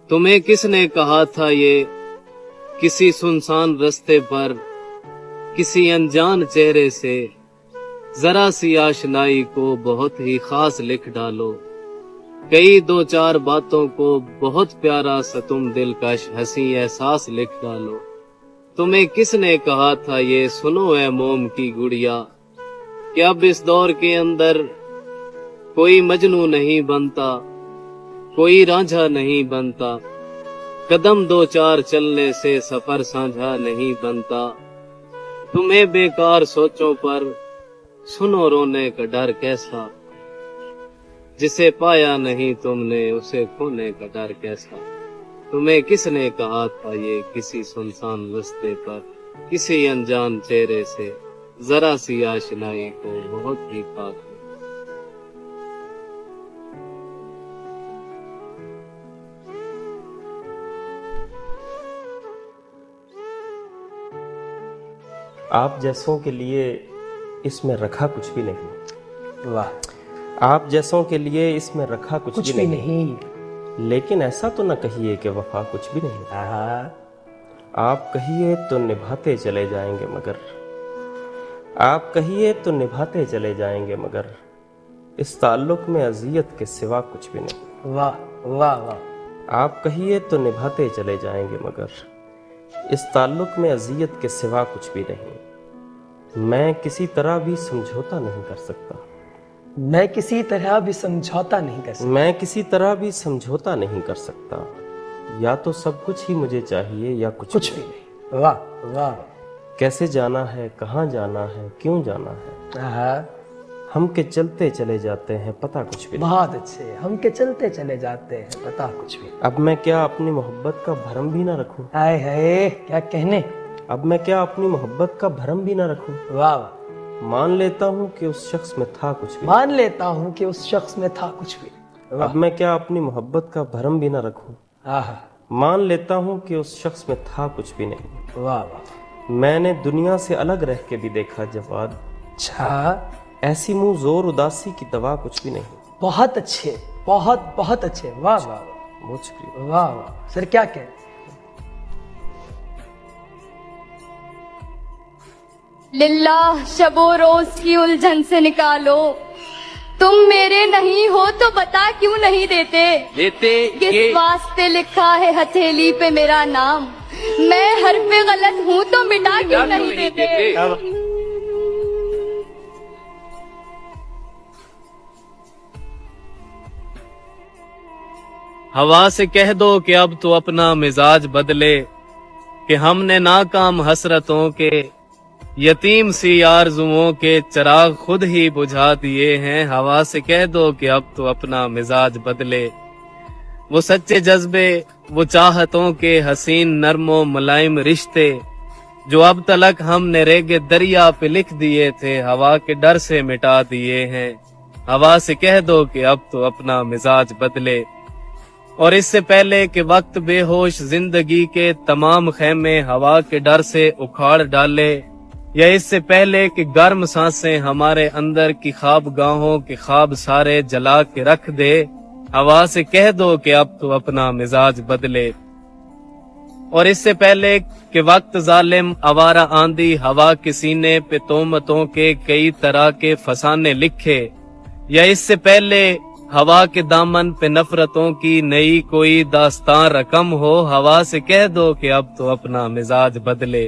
تمہیں کس نے کہا تھا یہ کسی سنسان رستے پر کسی انجان چہرے سے ذرا سی آشنائی کو بہت ہی خاص لکھ ڈالو، کئی دو چار باتوں کو بہت پیارا سا تم دلکش ہنسی احساس لکھ ڈالو۔ تمہیں کس نے کہا تھا یہ سنو اے موم کی گڑیا کہ اب اس دور کے اندر کوئی مجنوں نہیں بنتا، کوئی رانجھا نہیں بنتا، قدم دو چار چلنے سے سفر سانجھا نہیں بنتا۔ تمہیں بیکار سوچوں پر سنو رونے کا ڈر کیسا، جسے پایا نہیں تم نے اسے کھونے کا ڈر کیسا۔ تمہیں کس نے کہا تھا یہ کسی سنسان رستے پر کسی انجان چہرے سے ذرا سی آشنائی کو بہت ہی خاص۔ آپ جیسوں کے لیے اس میں رکھا کچھ بھی نہیں، واہ، آپ جیسوں کے لیے اس میں رکھا کچھ بھی نہیں، لیکن ایسا تو نہ کہیے کہ وفا کچھ بھی نہیں۔ آپ کہیے تو نبھاتے چلے جائیں گے مگر، آپ کہیے تو نبھاتے چلے جائیں گے مگر اس تعلق میں اذیت کے سوا کچھ بھی نہیں۔ واہ واہ واہ، آپ کہیے تو نبھاتے چلے جائیں گے مگر اس تعلق میں اذیت کے سوا کچھ بھی نہیں۔ میں کسی طرح بھی سمجھوتا نہیں کر سکتا، میں کسی طرح بھی سمجھوتا نہیں کر سکتا، میں کسی طرح بھی سمجھوتا نہیں کر سکتا، یا تو سب کچھ ہی مجھے چاہیے یا کچھ بھی نہیں۔ واہ واہ، کیسے جانا ہے، کہاں جانا ہے، کیوں جانا ہے، ہم کے چلتے چلے جاتے ہیں پتہ کچھ بھی نہیں۔ بہت اچھے، ہم کے چلتے چلے جاتے ہیں پتہ کچھ بھی۔ اب میں کیا اپنی محبت کا بھرم بھی نہ رکھوں، ہائے ہائے کیا کہنے، اب میں کیا اپنی محبت کا بھرم بھی نہ رکھوں۔ واہ واہ، مان لیتا ہوں کہ اس شخص میں تھا کچھ بھی، مان لیتا ہوں کہ اس شخص میں تھا کچھ بھی۔ اب میں کیا اپنی محبت کا بھرم بھی نہ رکھوں، مان لیتا ہوں کہ اس شخص میں تھا کچھ بھی نہیں۔ واہ واہ، میں نے دنیا سے الگ رہ کے بھی دیکھا جواد، اچھا، ایسی منہ زور اداسی کی دوا کچھ بھی نہیں۔ بہت اچھے، بہت بہت اچھے، واہ واہ بہت شکریہ۔ واہ واہ، سر کیا کہیں۔ للہ شب و روز کی الجھن سے نکالو، تم میرے نہیں ہو تو بتا کیوں نہیں دیتے، کس واسطے لکھا ہے ہتھیلی پہ میرا نام، میں حرف غلط ہوں تو مٹا کیوں نہیں دیتے۔ ہوا سے کہہ دو کہ اب تو اپنا مزاج بدلے، کہ ہم نے ناکام حسرتوں کے یتیم سی آرزوؤں کے چراغ خود ہی بجھا دیے ہیں۔ ہوا سے کہہ دو کہ اب تو اپنا مزاج بدلے، وہ سچے جذبے، وہ چاہتوں کے حسین نرم و ملائم رشتے جو اب تلک ہم نے ریگے دریا پہ لکھ دیے تھے، ہوا کے ڈر سے مٹا دیے ہیں۔ ہوا سے کہہ دو کہ اب تو اپنا مزاج بدلے، اور اس سے پہلے کہ وقت بے ہوش زندگی کے تمام خیمے ہوا کے ڈر سے اکھاڑ ڈالے، یا اس سے پہلے کہ گرم سانسیں ہمارے اندر کی خواب گاہوں کے خواب سارے جلا کے رکھ دے، ہوا سے کہہ دو کہ اب تو اپنا مزاج بدلے، اور اس سے پہلے کہ وقت ظالم آوارہ آندھی ہوا کے سینے پہ تہمتوں کے کئی طرح کے فسانے لکھے، یا اس سے پہلے ہوا کے دامن پہ نفرتوں کی نئی کوئی داستان رقم ہو، ہوا سے کہہ دو کہ اب تو اپنا مزاج بدلے،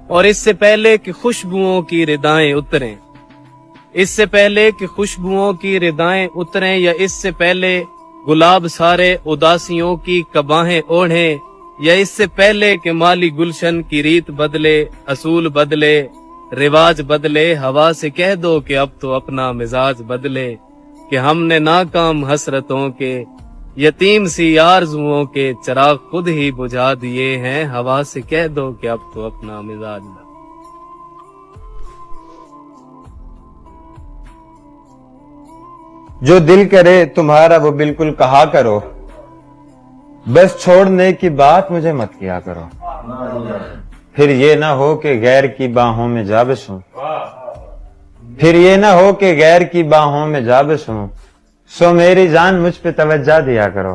اور اس سے پہلے کہ خوشبوؤں کی ردائیں اتریں، اس سے پہلے کہ خوشبوؤں کی ردائیں اتریں، یا اس سے پہلے گلاب سارے اداسیوں کی کباہیں اوڑھیں، یا اس سے پہلے کہ مالی گلشن کی ریت بدلے، اصول بدلے، رواج بدلے، ہوا سے کہہ دو کہ اب تو اپنا مزاج بدلے، کہ ہم نے ناکام حسرتوں کے یتیم سی آرزوؤں کے چراغ خود ہی بجھا دیے ہیں، ہوا سے کہہ دو کہ اب تو اپنا مزاج بدلے۔ جو دل کرے تمہارا وہ بالکل کہا کرو، بس چھوڑنے کی بات مجھے مت کیا کرو، پھر یہ نہ ہو کہ غیر کی باہوں میں جا بسوں، پھر یہ نہ ہو کہ غیر کی باہوں میں جا بسوں، سو میری جان مجھ پہ توجہ دیا کرو۔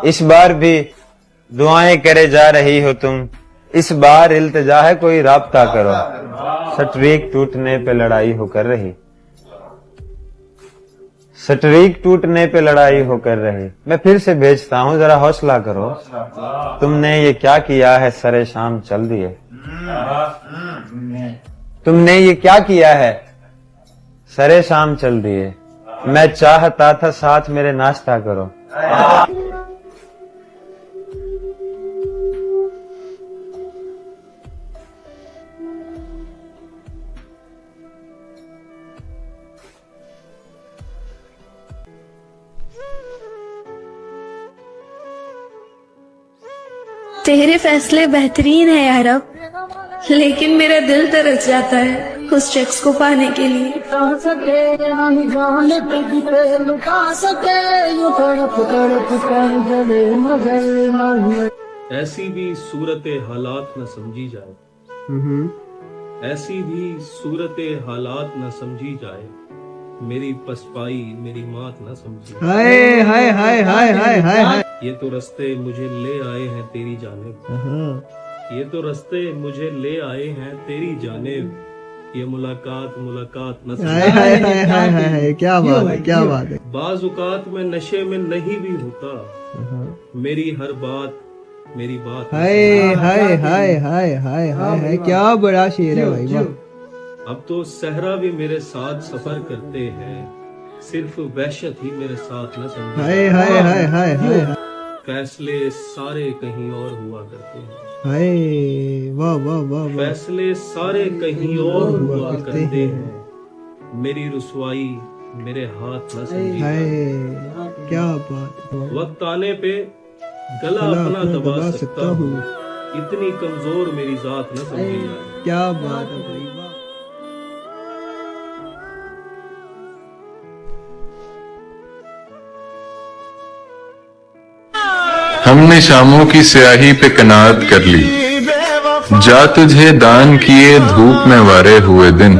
اس بار بھی دعائیں کرے جا رہی ہو تم، اس بار التجا ہے کوئی رابطہ کرو، سٹریک ٹوٹنے پہ لڑائی ہو کر رہی، سٹریک ٹوٹنے پہ لڑائی ہو کر رہی، میں پھر سے بھیجتا ہوں ذرا حوصلہ کرو، تم نے یہ کیا کیا ہے سرے شام چل دیے، تم نے یہ کیا کیا ہے سرے شام چل دیے، میں چاہتا تھا ساتھ میرے ناشتہ کرو۔ تیرے فیصلے بہترین ہیں یا رب، لیکن میرا دل ترس جاتا ہے اس شخص کو پانے کے لیے۔ ایسی بھی صورت حالات نہ سمجھی جائے، ایسی بھی صورت حالات نہ سمجھی جائے، میری پسپائی میری مات نہ سمجھی جائے۔ یہ تو رستے مجھے لے آئے ہیں تیری جانب، یہ تو رستے مجھے لے آئے ہیں تیری جانب، یہ ملاقات ملاقات نہ سمجھی جائے۔ کیا بات ہے، کیا بات ہے۔ بعض اوقات میں نشے میں نہیں بھی ہوتا، میری ہر بات میری بات نہ ہائے ہائے ہائے ہائے ہائے ہائے، کیا بڑا شعر ہے بھائی۔ اب تو صحرا بھی میرے ساتھ سفر کرتے ہیں، صرف وحشت ہی میرے ساتھ نہ سمجھی ہائے ہائے ہائے ہائے ہائے فیصلے سارے کہیں اور ہوا کرتے ہیں، ہائے، واہ واہ واہ واہ، فیصلے سارے کہیں اور ہوا کرتے ہیں، میری رسوائی میرے ہاتھ نہ سمجھی جائے۔ ہائے، کیا بات ہے۔ وقت آنے پہ گلا اپنا دبا سکتا ہوں، اتنی کمزور میری ذات نہ سمجھی جائے۔ کیا بات ہے بھائی، واہ۔ ہم نے شاموں کی سیاہی پہ قناعت کر لی، جا تجھے دان کیے دھوپ میں وارے ہوئے دن،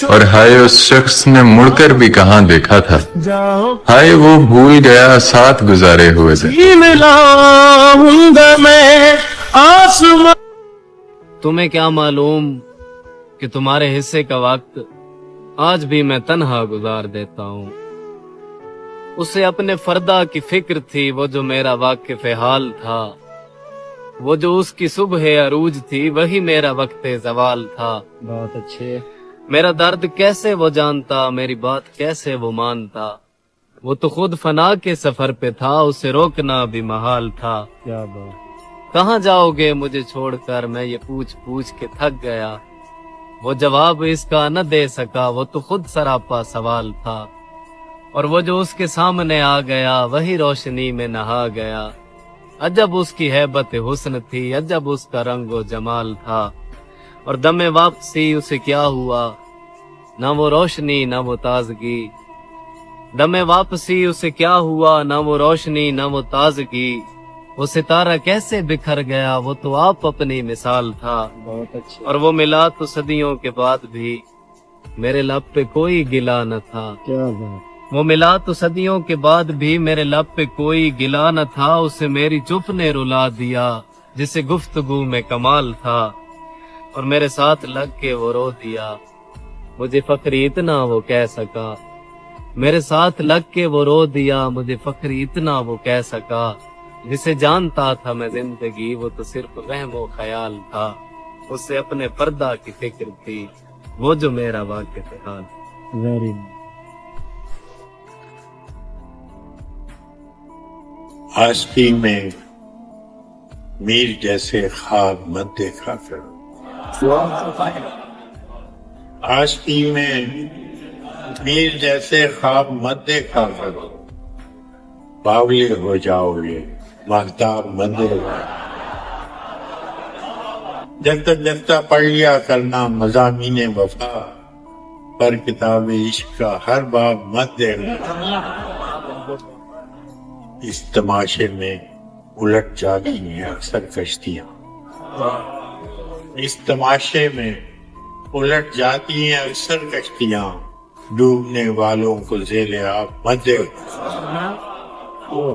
اور ہائے اس شخص نے مڑ کر بھی کہاں دیکھا تھا، ہائے وہ بھول گیا ساتھ گزارے ہوئے دن۔ تمہیں کیا معلوم کہ تمہارے حصے کا وقت آج بھی میں تنہا گزار دیتا ہوں، اسے اپنے فردا کی فکر تھی، وہ جو میرا واقف حال تھا، وہ جو اس کی صبح عروج تھی، وہی میرا وقت زوال تھا۔ بہت اچھے۔ میرا درد کیسے وہ جانتا، میری بات کیسے وہ مانتا، وہ تو خود فنا کے سفر پہ تھا، اسے روکنا بھی محال تھا۔ کیا بات۔ کہاں جاؤ گے مجھے چھوڑ کر، میں یہ پوچھ پوچھ کے تھک گیا، وہ جواب اس کا نہ دے سکا، وہ تو خود سراپا سوال تھا، اور وہ جو اس کے سامنے آ گیا وہی روشنی میں نہا گیا۔ عجب اس کی ہیبت حسن تھی، عجب اس کا رنگ و جمال تھا، اور دم واپسی اسے کیا ہوا، نہ وہ روشنی نہ وہ تازگی، دم واپسی اسے کیا ہوا، نہ وہ روشنی نہ وہ تازگی، وہ ستارہ کیسے بکھر گیا، وہ تو آپ اپنی مثال تھا۔ بہت اچھے۔ اور وہ ملا تو صدیوں کے بعد بھی میرے لب پہ کوئی گلا نہ تھا، کیا بات۔ وہ ملا تو صدیوں کے بعد بھی میرے لب پہ کوئی گلا نہ تھا، اسے میری چپ نے رلا دیا جسے گفتگو میں کمال تھا، اور میرے ساتھ لگ کے وہ رو دیا، مجھے فخر اتنا وہ کہہ سکا، میرے ساتھ لگ کے وہ رو دیا، مجھے فخر اتنا وہ کہہ سکا، جسے جانتا تھا میں زندگی وہ تو صرف وہم و خیال تھا، اسے اپنے پردہ کی فکر تھی، وہ جو میرا واقف حال۔ ویری آستی میں میر جیسے خواب مت دیکھا کرو، آستی میں میر جیسے خواب مت دیکھا کرو، باولے ہو جاؤ گے مہتاب مت دیکھا، جگتا جگتا پڑھ لیا کرنا مضامین وفا، پر کتاب عشق کا ہر باب مت دیکھنا، اس تماشے میں الٹ جاتی ہیں اکثر کشتیاں، اس تماشے میں الٹ جاتی ہیں اکثر کشتیاں، ڈوبنے والوں کو ذیل آب مت دیکھو،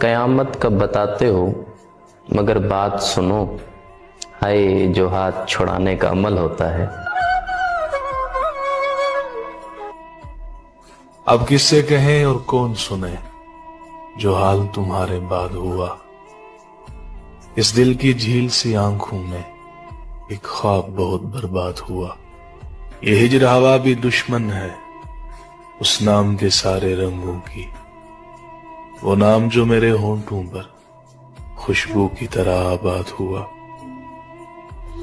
قیامت کا بتاتے ہو مگر بات سنو، ہائے جو ہاتھ چھڑانے کا عمل ہوتا ہے۔ اب کس سے کہیں اور کون سنے جو حال تمہارے بعد ہوا، اس دل کی جھیل سی آنکھوں میں ایک خواب بہت برباد ہوا۔ یہ ہجر ہوا بھی دشمن ہے اس نام کے سارے رنگوں کی، وہ نام جو میرے ہونٹوں پر خوشبو کی طرح آباد ہوا۔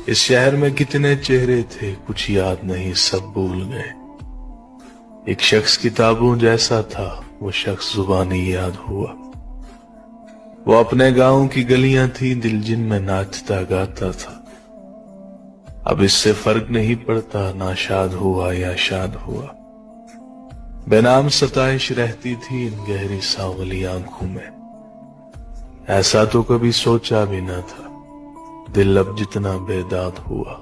اس شہر میں کتنے چہرے تھے کچھ یاد نہیں، سب بھول گئے۔ ایک شخص کتابوں جیسا تھا، وہ شخص زبانی یاد ہوا۔ وہ اپنے گاؤں کی گلیاں تھی دل جن میں ناچتا گاتا تھا، اب اس سے فرق نہیں پڑتا ناشاد ہوا یا شاد ہوا۔ بے نام ستائش رہتی تھی ان گہری سانولی آنکھوں میں، ایسا تو کبھی سوچا بھی نہ تھا دل اب جتنا بے داد ہوا۔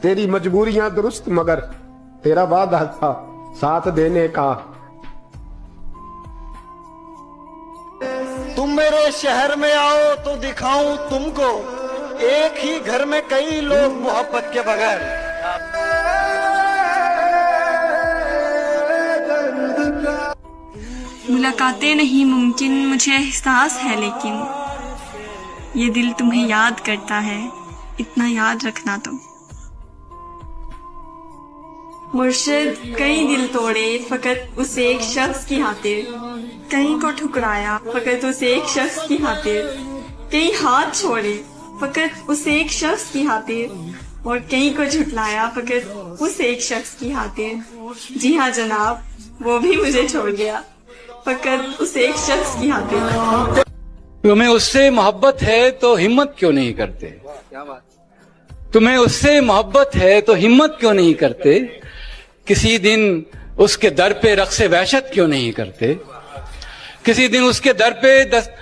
تیری مجبوریاں درست مگر تیرا وعدہ تھا ساتھ دینے کا۔ تم میرے شہر میں آؤ تو دکھاؤں تم کو، ایک ہی گھر میں کئی لوگ محبت کے بغیر۔ ملاقاتیں نہیں ممکن مجھے احساس ہے، لیکن یہ دل تمہیں یاد کرتا ہے، اتنا یاد رکھنا تم۔ مرشد کئی دل توڑے فقط اس ایک شخص کی خاطر، کہیں کو ٹھکرایا فقط اس ایک شخص کی خاطر، کئی ہاتھ چھوڑے فقط اس ایک شخص کی خاطر، اور کہیں کو جھٹلایا فقط اس ایک شخص کی خاطر۔ جی ہاں جناب، وہ بھی مجھے چھوڑ گیا فقط اس ایک شخص کی خاطر۔ تمہیں اس سے محبت ہے تو ہمت کیوں نہیں کرتے؟ تمہیں اس سے محبت ہے تو ہمت کیوں نہیں کرتے؟ کسی دن اس کے در پہ رقص وحشت کیوں نہیں کرتے؟ کسی دن اس کے در پہ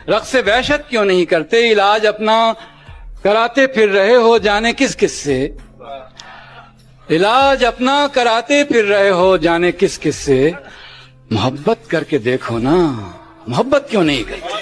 رقص وحشت کیوں نہیں کرتے؟ علاج اپنا کراتے پھر رہے ہو جانے کس کس سے، علاج اپنا کراتے پھر رہے ہو جانے کس کس سے۔ محبت کر کے دیکھو نا، محبت کیوں نہیں کرتے؟